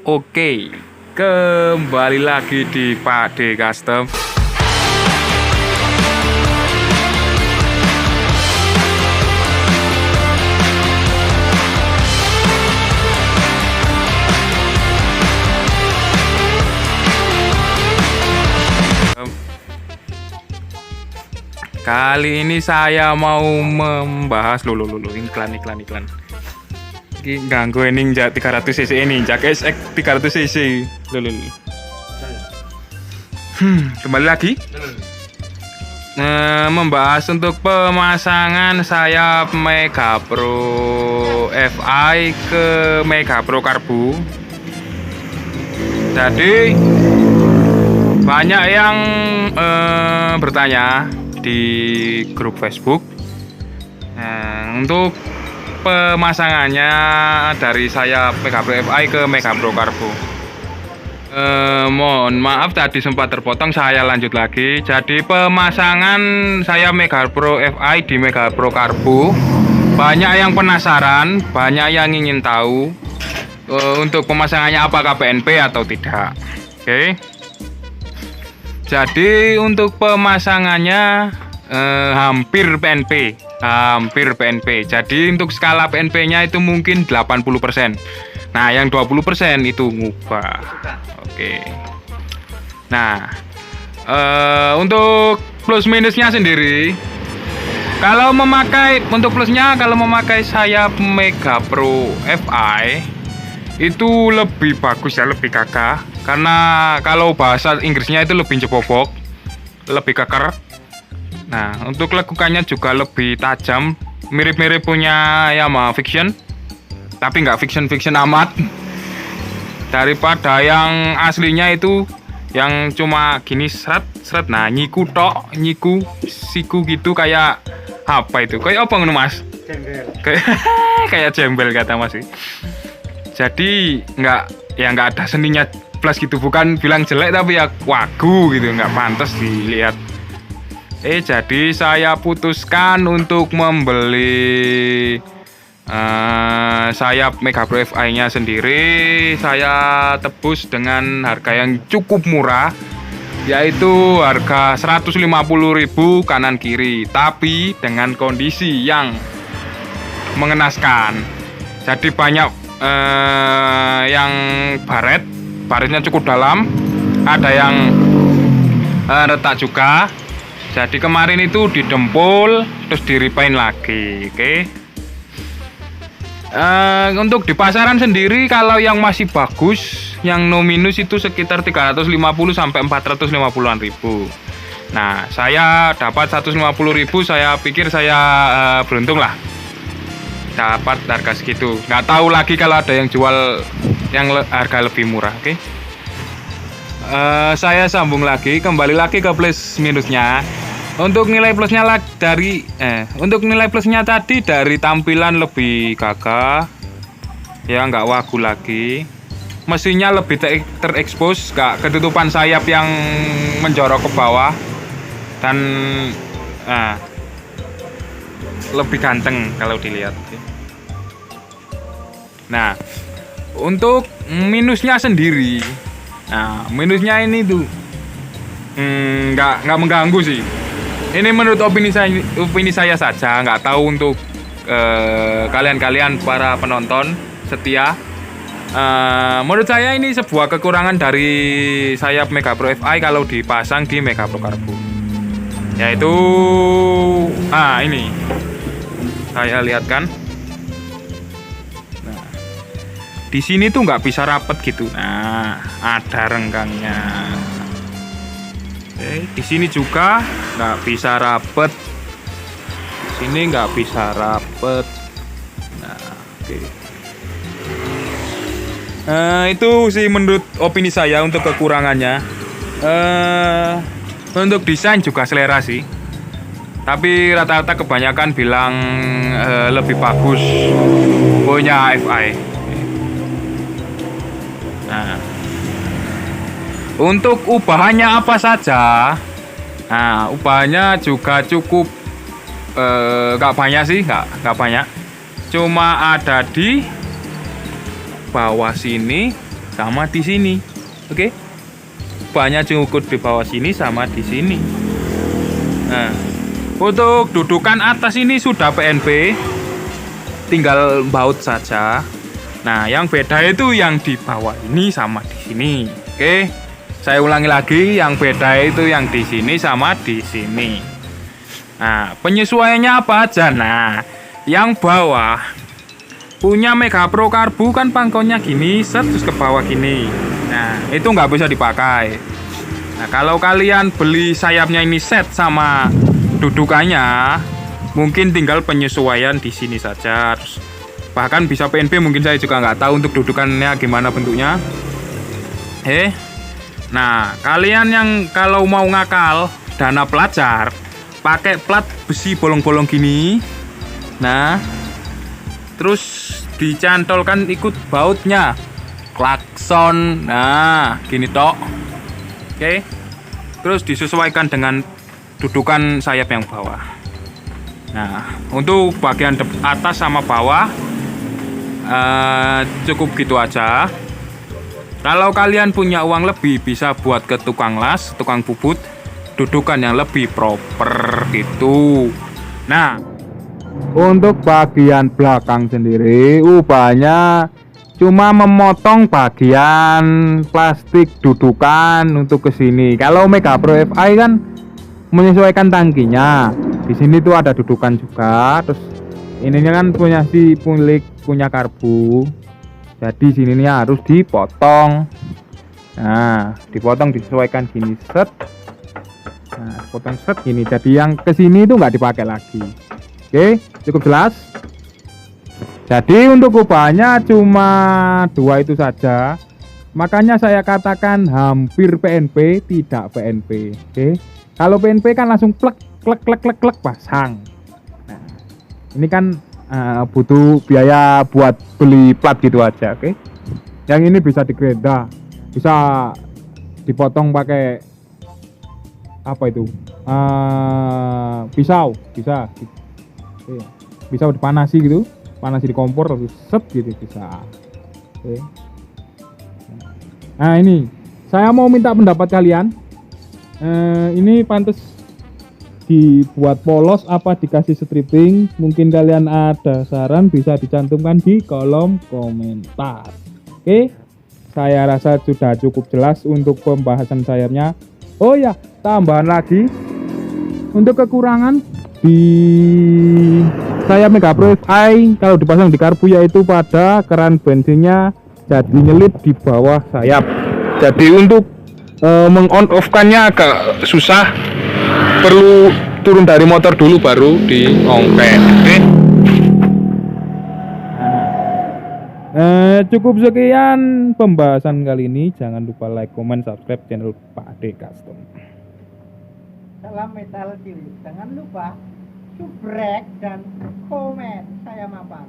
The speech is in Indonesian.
Oke, kembali lagi di Pak D Custom. Kali ini saya mau membahas iklan. Iki ganggu ini jak 300 cc ini, jak SX 300 cc. Kembali lagi. Membahas untuk pemasangan sayap Mega Pro FI ke Mega Pro Karbu. Jadi banyak yang bertanya di grup Facebook untuk pemasangannya dari sayap Mega Pro FI ke Mega Pro Karbu. Mohon maaf tadi sempat terpotong, saya lanjut lagi. Jadi pemasangan sayap Mega Pro FI di Mega Pro Karbu, banyak yang penasaran, banyak yang ingin tahu untuk pemasangannya apakah PNP atau tidak. Oke. Jadi untuk pemasangannya hampir PNP. Jadi untuk skala PNP-nya itu mungkin 80%. Nah, yang 20% itu ngubah. Oke. Nah, untuk plus minusnya sendiri, kalau memakai sayap Mega Pro FI itu lebih bagus ya, lebih gagah. Karena kalau bahasa Inggrisnya itu lebih cepobok, lebih keker. Nah, untuk lekukannya juga lebih tajam, mirip-mirip punya Yamaha Fiction, tapi nggak fiction amat. Daripada yang aslinya itu yang cuma gini seret. Nah, nyiku siku gitu, kayak apa itu? Kayak apa ngono, Mas? Jembel. Kayak jembel kata Mas sih. Jadi nggak ada seninya plus gitu, bukan bilang jelek tapi ya wagu gitu, nggak pantas dilihat. Jadi saya putuskan untuk membeli sayap Mega Pro FI-nya sendiri. Saya tebus dengan harga yang cukup murah, yaitu harga 150.000 kanan kiri, tapi dengan kondisi yang mengenaskan. Jadi banyak yang baretnya cukup dalam, ada yang retak juga. Jadi kemarin itu didempul terus diripain lagi. Oke. Untuk di pasaran sendiri kalau yang masih bagus, yang no minus itu sekitar 350 sampai 450-an ribu. Nah, saya dapat 150.000, saya pikir saya beruntung lah dapat harga segitu. Nggak tahu lagi kalau ada yang jual yang harga lebih murah. Oke. Saya sambung lagi, kembali lagi ke plus minusnya. Untuk nilai plusnya untuk nilai plusnya tadi dari tampilan lebih gagah, ya nggak wagu lagi. Mesinnya lebih terekspos, nggak ketutupan sayap yang menjorok ke bawah, dan lebih ganteng kalau dilihat. Nah, untuk minusnya sendiri, minusnya ini tuh nggak mengganggu sih. Ini menurut opini saya saja, nggak tahu untuk kalian para penonton setia. Menurut saya ini sebuah kekurangan dari sayap Mega Pro FI kalau dipasang di Mega Pro Karbu, yaitu ini saya lihatkan. Nah, di sini tuh nggak bisa rapet gitu. Nah, ada renggangnya. Di sini juga nggak bisa rapet. Di sini nggak bisa rapet. Nah, oke. Itu sih menurut opini saya untuk kekurangannya. Untuk desain juga selera sih. Tapi rata-rata kebanyakan bilang lebih bagus punya FI. Nah, untuk ubahannya apa saja? Nah, ubahannya juga cukup nggak banyak sih, nggak banyak. Cuma ada di bawah sini sama di sini. Oke. Bannya cukup di bawah sini sama di sini. Nah, untuk dudukan atas ini sudah PNP, tinggal baut saja. Nah, yang beda itu yang di bawah ini sama di sini. Oke, saya ulangi lagi, yang beda itu yang di sini sama di sini. Nah, penyesuaiannya apa aja? Nah, yang bawah punya Mega Pro Karbu kan pangkonya gini, set terus ke bawah gini. Nah, itu nggak bisa dipakai. Nah, kalau kalian beli sayapnya ini set sama dudukannya, mungkin tinggal penyesuaian di sini saja. Terus, bahkan bisa PNP, mungkin saya juga nggak tahu untuk dudukannya gimana bentuknya. Nah, kalian yang kalau mau ngakal dana pelajar, pakai plat besi bolong-bolong gini. Nah, terus dicantolkan ikut bautnya, klakson. Nah, gini tok. Oke. Terus disesuaikan dengan dudukan sayap yang bawah. Nah, untuk bagian atas sama bawah cukup gitu aja. Kalau kalian punya uang lebih, bisa buat ke tukang las, tukang bubut, dudukan yang lebih proper gitu. Nah, untuk bagian belakang sendiri, ubahnya cuma memotong bagian plastik dudukan untuk ke sini. Kalau Mega Pro FI kan menyesuaikan tangkinya. Di sini tuh ada dudukan juga. Terus ininya kan punya si punya karbu. Jadi sini harus dipotong. Nah, dipotong disesuaikan gini set. Nah, potong set gini. Jadi yang ke sini itu nggak dipakai lagi. Oke, cukup jelas. Jadi untuk ubahnya cuma 2 itu saja. Makanya saya katakan hampir PNP, tidak PNP. Oke. Kalau PNP kan langsung plek pasang. Nah, ini kan butuh biaya buat beli plat gitu aja. Oke. Yang ini bisa digredah, bisa dipotong pakai apa itu? Pisau, bisa. Oke. Pisau dipanasi gitu. Panasi di kompor terus set gitu bisa. Oke. Nah, ini saya mau minta pendapat kalian. Ini pantas dibuat polos apa dikasih stripping? Mungkin kalian ada saran, bisa dicantumkan di kolom komentar. Oke, saya rasa sudah cukup jelas untuk pembahasan sayapnya. Oh ya, tambahan lagi untuk kekurangan di sayap Mega Pro FI kalau dipasang di karbu, yaitu pada keran bensinnya jadi nyelip di bawah sayap. Jadi untuk meng-on off-kannya agak susah, perlu turun dari motor dulu baru diongket. Oke. Cukup sekian pembahasan kali ini. Jangan lupa like, comment, subscribe channel Pak Ade Custom. Salam metal cilik. Jangan lupa subrek dan komen. Saya mapan.